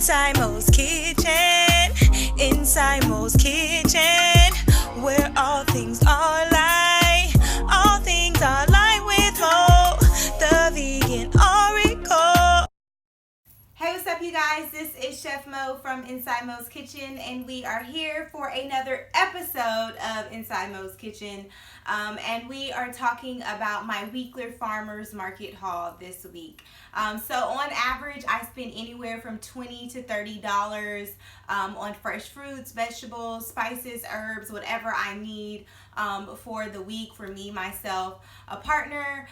Inside Mo's Kitchen, Inside Mo's Kitchen, where all things are light, all things are light with Mo, the vegan oracle. Hey, what's up, you guys? This is Chef Mo from Inside Mo's Kitchen, and we are here for another episode of Inside Mo's Kitchen. And we are talking about my weekly farmers market haul this week. So on average, I spend anywhere from $20 to $30 on fresh fruits, vegetables, spices, herbs, whatever I need for the week for me, myself, a partner,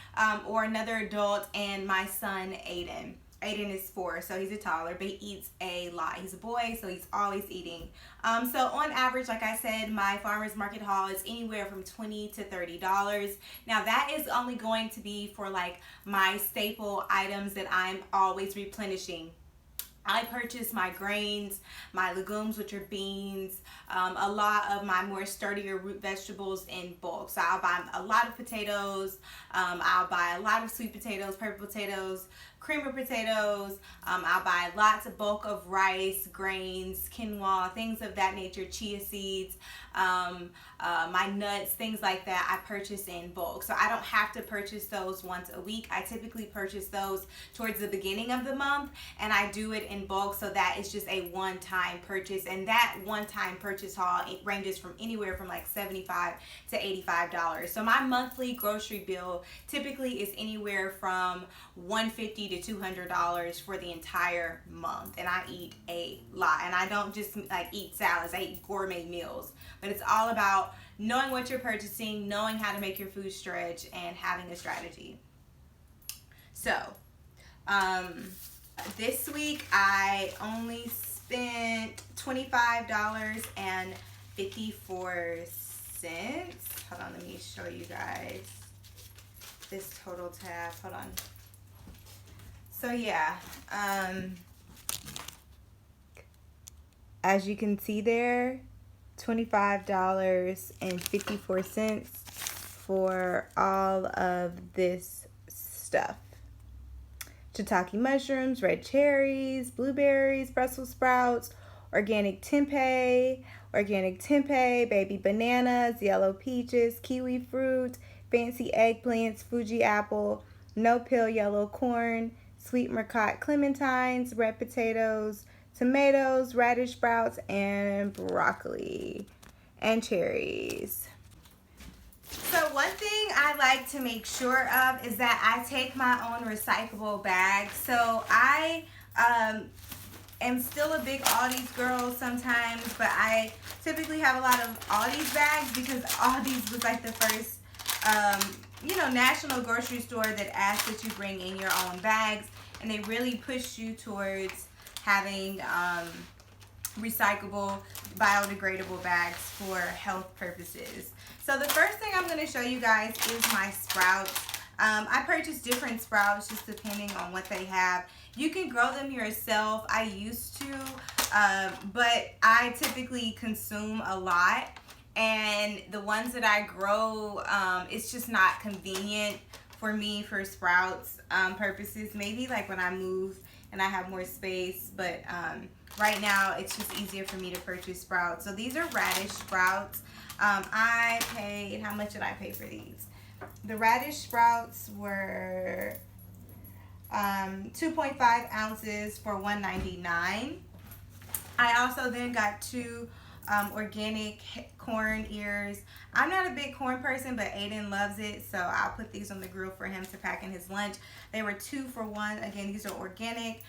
or another adult, and my son, Aiden. Aiden is 4, so he's a toddler, but he eats a lot. He's a boy, so he's always eating. So on average, like I said, my farmer's market haul is anywhere from $20 to $30. Now that is only going to be for like my staple items that I'm always replenishing. I purchase my grains, my legumes, which are beans, a lot of my more sturdier root vegetables in bulk. So I'll buy a lot of potatoes, I'll buy a lot of sweet potatoes, purple potatoes, creamer potatoes, I'll buy lots of bulk of rice, grains, quinoa, things of that nature, chia seeds, my nuts, things like that I purchase in bulk. So I don't have to purchase those once a week. I typically purchase those towards the beginning of the month, and I do it in bulk, so that is just a one-time purchase. And that one-time purchase haul, it ranges from anywhere from like $75 to $85. So my monthly grocery bill typically is anywhere from $150 to $200 for the entire month, and I eat a lot. And I don't just like eat salads, I eat gourmet meals. But it's all about knowing what you're purchasing, knowing how to make your food stretch, and having a strategy. So this week I only spent $25.54. Hold on, let me show you guys this total tab. Hold on. So yeah, as you can see there, $25.54 for all of this stuff. Shiitake mushrooms, red cherries, blueberries, Brussels sprouts, organic tempeh, baby bananas, yellow peaches, kiwi fruit, fancy eggplants, Fuji apple, no-pill yellow corn, sweet Mercat clementines, red potatoes, tomatoes, radish sprouts, and broccoli, and cherries. So one thing I like to make sure of is that I take my own recyclable bags. So I am still a big Aldi's girl sometimes, but I typically have a lot of Aldi's bags because Aldi's was like the first national grocery store that asks that you bring in your own bags, and they really push you towards having recyclable, biodegradable bags for health purposes. So the first thing I'm going to show you guys is my sprouts. I purchase different sprouts just depending on what they have. You can grow them yourself. I used to, but I typically consume a lot. And the ones that I grow, it's just not convenient for me for sprouts purposes. Maybe like when I move and I have more space, but right now it's just easier for me to purchase sprouts. So these are radish sprouts. I paid, how much did I pay for these? The radish sprouts were 2.5 ounces for $1.99. I also then got 2 organic corn ears. I'm not a big corn person, but Aiden loves it, so I'll put these on the grill for him to pack in his lunch. They were 2 for $1. Again, these are organic.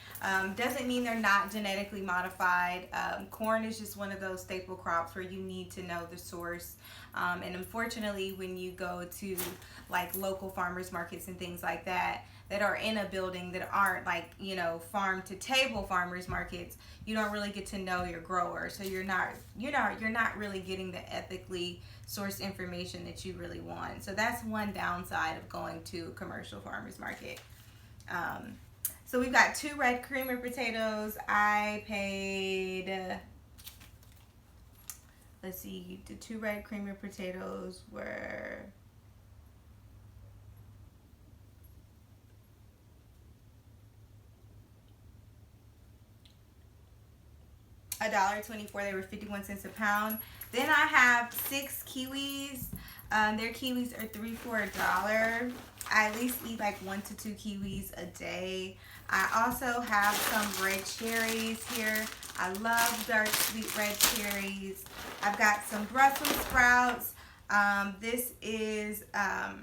Doesn't mean they're not genetically modified. Corn is just one of those staple crops where you need to know the source. And unfortunately, when you go to like local farmers markets and things like that are in a building that aren't like, farm to table farmers markets, you don't really get to know your grower. So you're not really getting the ethically sourced information that you really want. So that's one downside of going to a commercial farmers market. So we've got 2 red creamer potatoes. I paid, let's see, the 2 red creamer potatoes were $1.24. They were 51 cents a pound. Then I have 6 kiwis. Their kiwis are 3 for $1. I at least eat like 1 to 2 kiwis a day. I also have some red cherries here. I love dark sweet red cherries. I've got some Brussels sprouts. This is a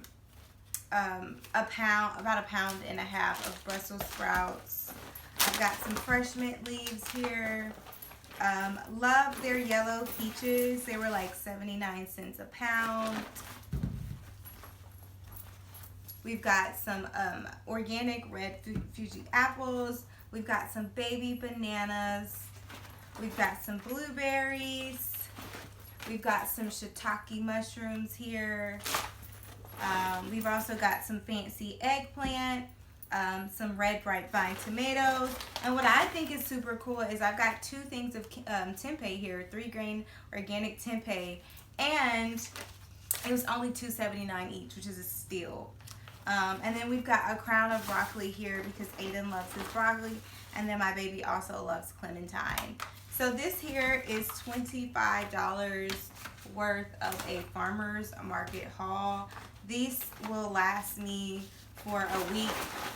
pound, about 1.5 pounds of Brussels sprouts. I've got some fresh mint leaves here. Love their yellow peaches. They were like 79 cents a pound. We've got some organic red Fuji apples. We've got some baby bananas. We've got some blueberries. We've got some shiitake mushrooms here. We've also got some fancy eggplant, some red bright vine tomatoes. And what I think is super cool is I've got 2 things of tempeh here, 3-grain organic tempeh, and it was only $2.79 each, which is a steal. And then we've got a crown of broccoli here because Aiden loves his broccoli, and then my baby also loves clementine. So this here is $25 worth of a farmer's market haul. These will last me for a week.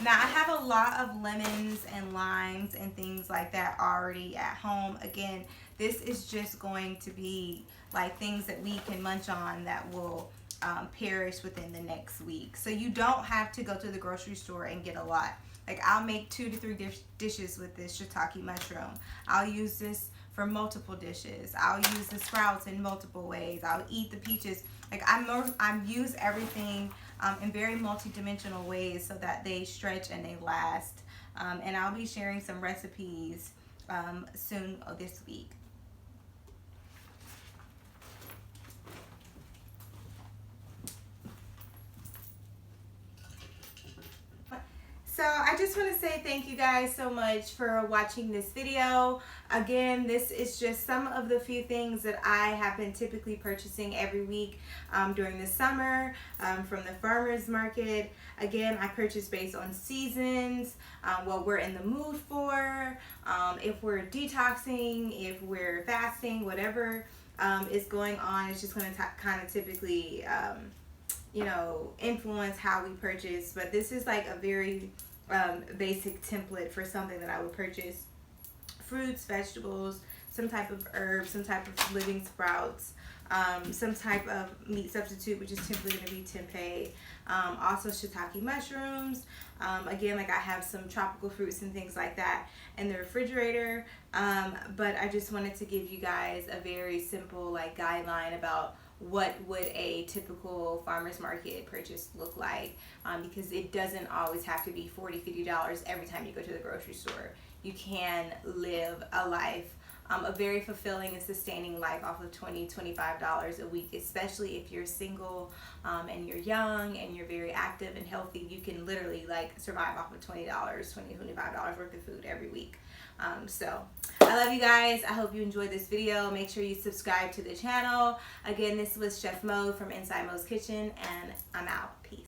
Now I have a lot of lemons and limes and things like that already at home. Again, this is just going to be like things that we can munch on that will perish within the next week. So you don't have to go to the grocery store and get a lot. Like I'll make 2 to 3 dishes with this shiitake mushroom. I'll use this for multiple dishes. I'll use the sprouts in multiple ways. I'll eat the peaches. Like I use everything in very multi-dimensional ways so that they stretch and they last. And I'll be sharing some recipes soon this week. So I just want to say thank you guys so much for watching this video. Again, this is just some of the few things that I have been typically purchasing every week during the summer from the farmer's market. Again, I purchase based on seasons, what we're in the mood for, if we're detoxing, if we're fasting, whatever is going on. It's just going to kind of typically influence how we purchase. But this is like a very basic template for something that I would purchase. Fruits, vegetables, some type of herbs, some type of living sprouts, some type of meat substitute, which is typically going to be tempeh, also shiitake mushrooms. Again, like I have some tropical fruits and things like that in the refrigerator, but I just wanted to give you guys a very simple like guideline about what would a typical farmer's market purchase look like, because it doesn't always have to be $40-$50 every time you go to the grocery store. You can live a life, a very fulfilling and sustaining life off of $20-$25 a week, especially if you're single and you're young and you're very active and healthy. You can literally like survive off of $20-$25 worth of food every week. So I love you guys. I hope you enjoyed this video. Make sure you subscribe to the channel. Again, this was Chef Mo from Inside Mo's Kitchen, and I'm out. Peace.